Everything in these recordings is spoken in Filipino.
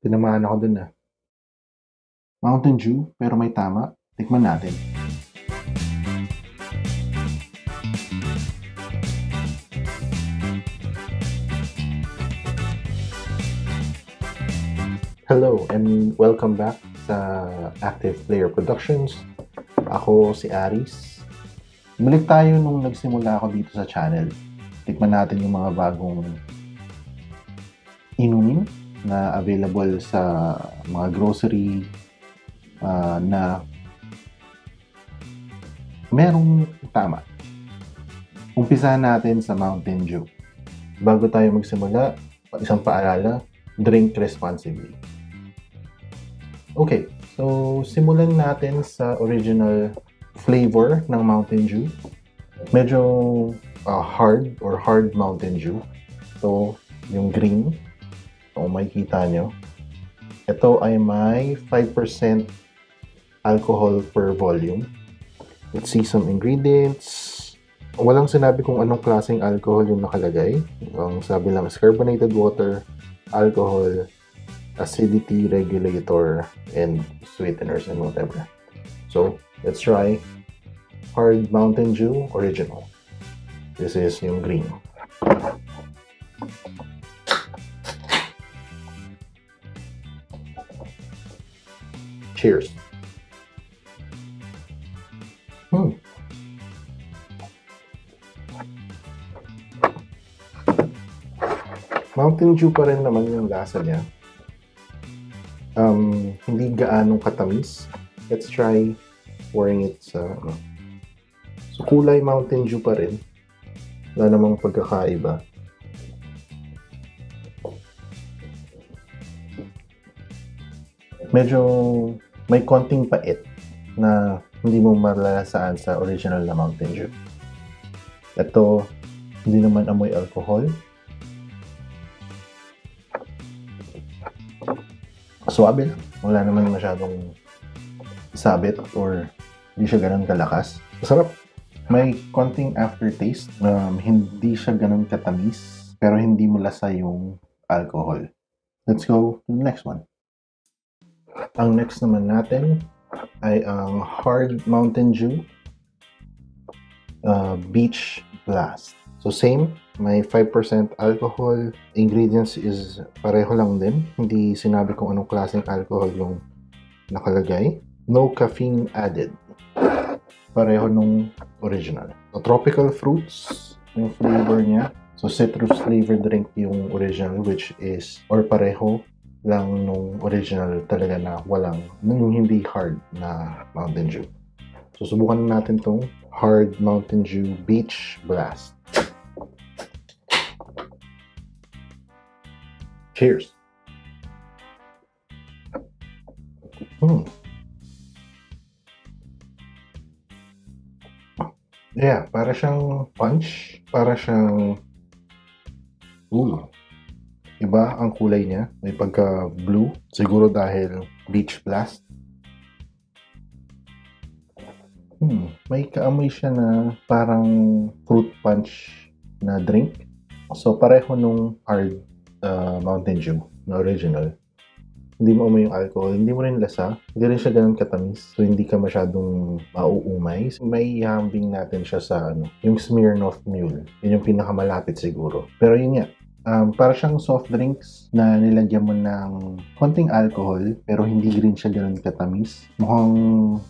Tinamaan ako dun ah. Mountain Dew, pero may tama. Tikman natin. Hello and welcome back sa Active Player Productions. Ako si Aris. Bumalik tayo nung nagsimula ako dito sa channel. Tikman natin yung mga bagong inumin na available sa mga grocery na merong tama. Umpisahan natin sa Mountain Dew. Bago tayo magsimula, isang paalala, drink responsibly. Okay, so simulan natin sa original flavor ng Mountain Dew. Medyo hard Mountain Dew. So, yung green, kung makikita nyo, ito ay may 5% alcohol per volume. Let's see some ingredients. Walang sinabi kung anong klaseng alcohol yung nakalagay. Ang sabi lang is carbonated water, alcohol, acidity regulator, and sweeteners and whatever. So, let's try Hard Mountain Dew Original. This is yung green. Cheers. Mountain Dew pa rin naman yung lasa niya. Hindi gaanong katamis. Let's try pouring it sa So, kulay Mountain Dew pa rin. Wala namang pagkakaiba. Medyo may konting pait na hindi mo malalasaan sa original na Mountain Dew. Ito, hindi naman amoy alcohol. Suabe lang. Wala naman masyadong sabit or hindi siya ganun kalakas. Masarap. May konting aftertaste. Hindi siya ganun katamis, pero hindi mo lasa yung alcohol. Let's go to the next one. Ang next naman natin ay ang Hard Mountain Dew Beach Blast. So same, may 5% alcohol. Ingredients is pareho lang din. Hindi sinabi kung anong klaseng alcohol yung nakalagay. No caffeine added. Pareho nung original. So, tropical fruits yung flavor niya. So citrus flavored drink yung original, which is or pareho lang nung original talaga na walang, nung hindi hard na Mountain Dew. So subukan natin tong Hard Mountain Dew Beach Blast. Cheers! Yeah, para siyang punch. Para siyang iba ang kulay niya. May pagka-blue. Siguro dahil Beach Blast. May kaamoy siya na parang fruit punch na drink. So, pareho nung hard Mountain Dew na original. Hindi mo amoy yung alcohol, hindi mo rin lasa, hindi rin siya ganun katamis, so hindi ka masyadong mauumay. May hambing natin siya sa yung Smirnoff Mule. Yun yung pinakamalapit siguro. Pero yun nga, para siyang soft drinks na nilagyan mo ng konting alcohol, pero hindi rin siya ganun katamis. Mukhang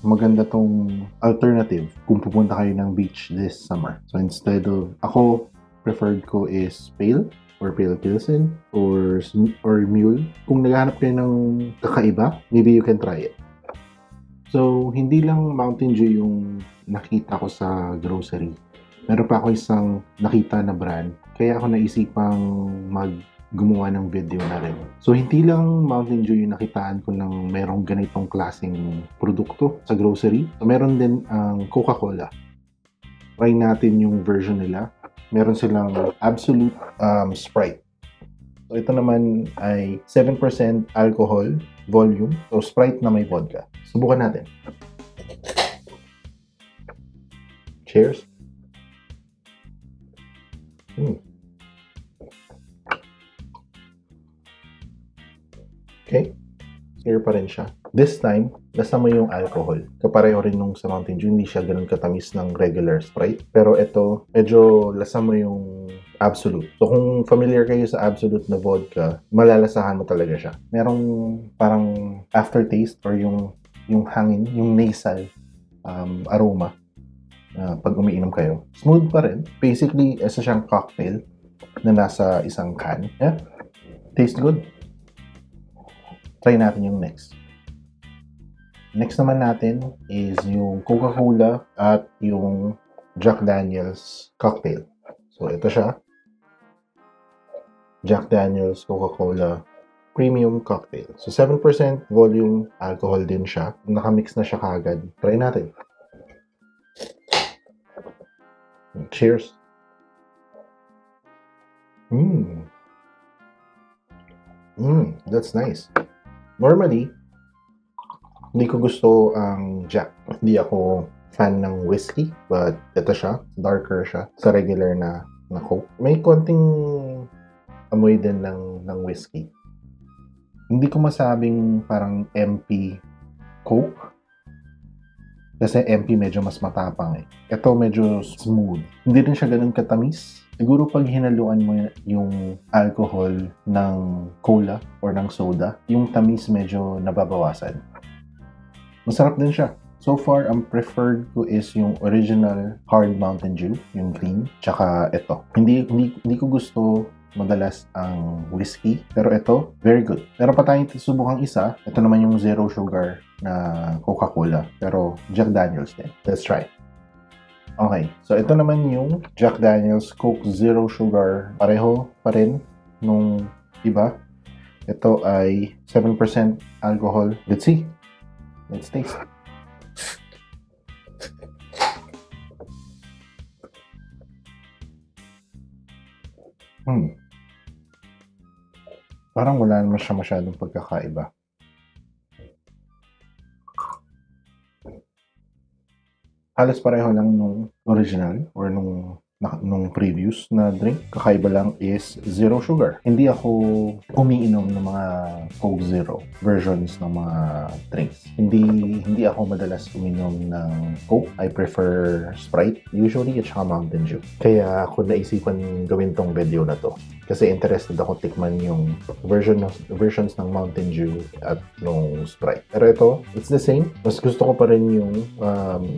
maganda tong alternative kung pupunta kayo ng beach this summer. So instead of, ako, preferred ko is pale or pale pilsen or mule. Kung naghahanap kayo ng kakaiba, maybe you can try it. So, hindi lang Mountain Dew yung nakita ko sa grocery. Meron pa ako isang nakita na brand. Kaya ako naisipang gumawa ng video na rin. So, hindi lang Mountain Dew yung nakitaan ko ng merong ganitong klaseng produkto sa grocery. So, meron din ang Coca-Cola. Try natin yung version nila. Meron silang Absolute Sprite. So, ito naman ay 7% alcohol volume. So, Sprite na may vodka. Subukan natin. Cheers. Okay? Clear pa rin siya. This time, lasa mo yung alcohol. Kapareho rin nung sa Mountain Dew, hindi siya ganun katamis ng regular Sprite. Pero ito, medyo lasa mo yung Absolute. So kung familiar kayo sa Absolute na vodka, malalasahan mo talaga siya. Merong parang aftertaste or yung hangin, yung nasal aroma pag umiinom kayo. Smooth pa rin. Basically, isa siyang cocktail na nasa isang can. Yeah? Tastes good. Try natin yung next. Next naman natin is yung Coca-Cola at yung Jack Daniel's cocktail. So, ito siya. Jack Daniel's Coca-Cola Premium Cocktail. So, 7% volume alcohol din siya. Nakamix na siya kagad. Try natin. Cheers! That's nice. Normally, hindi ko gusto ang Jack. Hindi ako fan ng whiskey, but ito siya, darker siya sa regular na Coke. May konting amoy din ng whiskey. Hindi ko masabing parang MP Coke, kasi MP medyo mas matapang eh. Ito medyo smooth. Hindi rin siya ganun katamis. Siguro pag hinaluan mo yung alcohol ng cola or ng soda, yung tamis medyo nababawasan. Masarap din siya. So far, ang preferred ko is yung original hard Mountain Dew, yung green, tsaka ito. Hindi ko gusto madalas ang whiskey, pero ito, very good. Meron pa tayong subukang isa. Ito naman yung zero sugar na Coca-Cola, pero Jack Daniel's din. Let's try. Okay, so ito naman yung Jack Daniel's Coke Zero Sugar. Pareho pa rin nung iba. Ito ay 7% alcohol. Let's see. Let's taste. Parang wala naman siya masyadong pagkakaiba. Halos pareho lang nung original or nung previous na drink. Kakaiba lang is zero sugar. Hindi ako umiinom ng mga Coke Zero versions ng mga drinks. Hindi ako madalas uminom ng Coke. I prefer Sprite usually at saka Mountain Dew. Kaya ako naisipan gawin tong video na to. Kasi interested ako tikman yung versions ng Mountain Dew at nung Sprite. Pero ito, it's the same. Mas gusto ko pa rin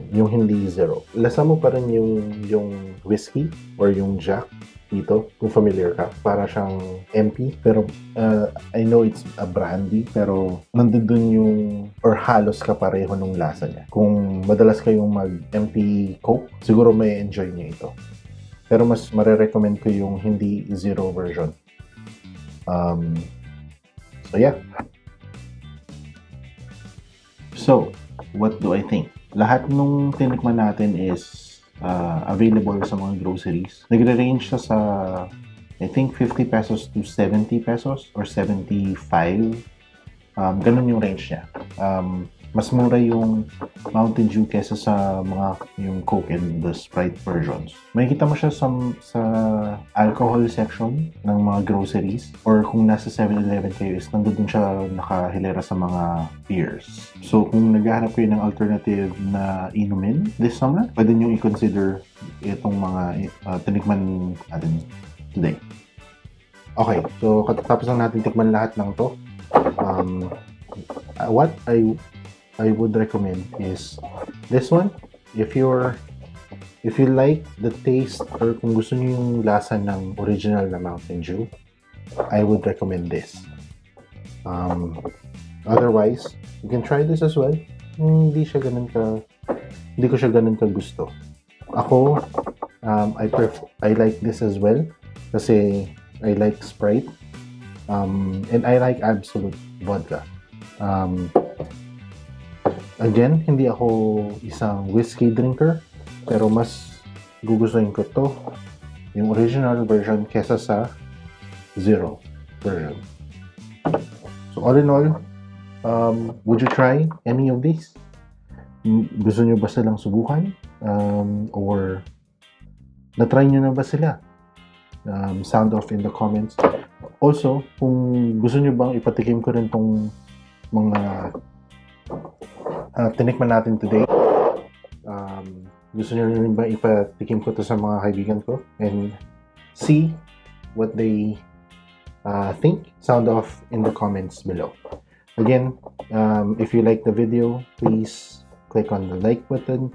yung hindi zero. Lasa mo pa rin yung whiskey or yung Jack dito, kung familiar ka. Para siyang MP. Pero I know it's a brandy, pero nandun yung or halos kapareho nung lasa niya. Kung madalas kayong mag-MP Coke, siguro may enjoy niyo ito. Pero mas marirecommend ko yung hindi zero version. So yeah. So, what do I think? Lahat nung tinikman natin is available sa mga groceries. Nagre-range siya sa I think 50 pesos to 70 pesos or 75. Ganun yung range niya. Mas mura yung Mountain Dew kesa sa yung Coke and the Sprite versions. Makikita mo siya sa alcohol section ng mga groceries or kung nasa 7-Eleven kayo is nandun siya nakahilera sa mga beers. So kung naghahanap kayo ng alternative na inumin this summer, pwede nyo i-consider itong mga tinikman natin today. Okay, so katapos lang natin tikman lahat ng to. What I would recommend is this one. If you like the taste or kung gusto niyo yung lasa ng original na Mountain Dew, I would recommend this. Otherwise, you can try this as well. Hindi ko siya ganun ka gusto. Ako, I like this as well kasi I like Sprite and I like Absolute vodka. Again, hindi ako isang whiskey drinker, pero mas gugustuhin ko to, yung original version kesa sa zero version. So all in all, would you try any of these? Gusto nyo ba silang subukan? Or na-try nyo na ba sila? Sound off in the comments Also, kung gusto nyo bang ipatikim ko rin tong mga tinikman natin today, gusto nyo rin ba ipatikim ko to sa mga kaibigan ko and see what they think? Sound off in the comments below. Again, if you like the video, please click on the like button.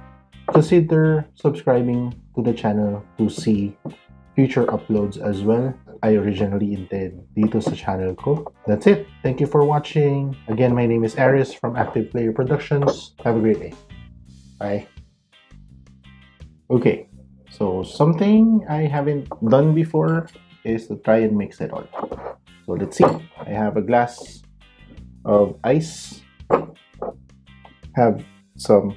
Consider subscribing to the channel to see future uploads as well. I originally intended dito sa channel ko. That's it. Thank you for watching. Again, my name is Aris from Active Player Productions. Have a great day. Bye. Okay, so something I haven't done before is to try and mix it all. So let's see. I have a glass of ice. Have some.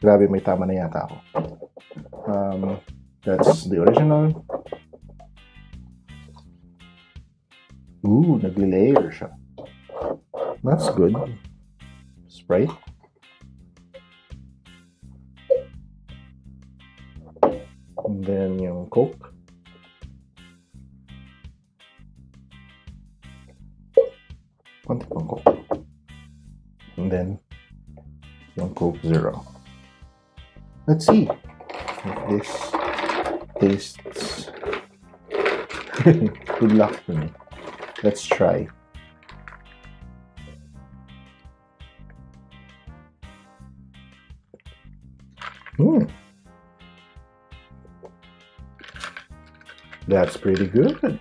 Grabe, may tama na yata ako. That's the original. Ooh, nagle-layer siya. That's good. Sprite. And then yung Coke. Konti pang Coke. And then yung Coke Zero. Let's see if this tastes. Good luck to me. Let's try. That's pretty good.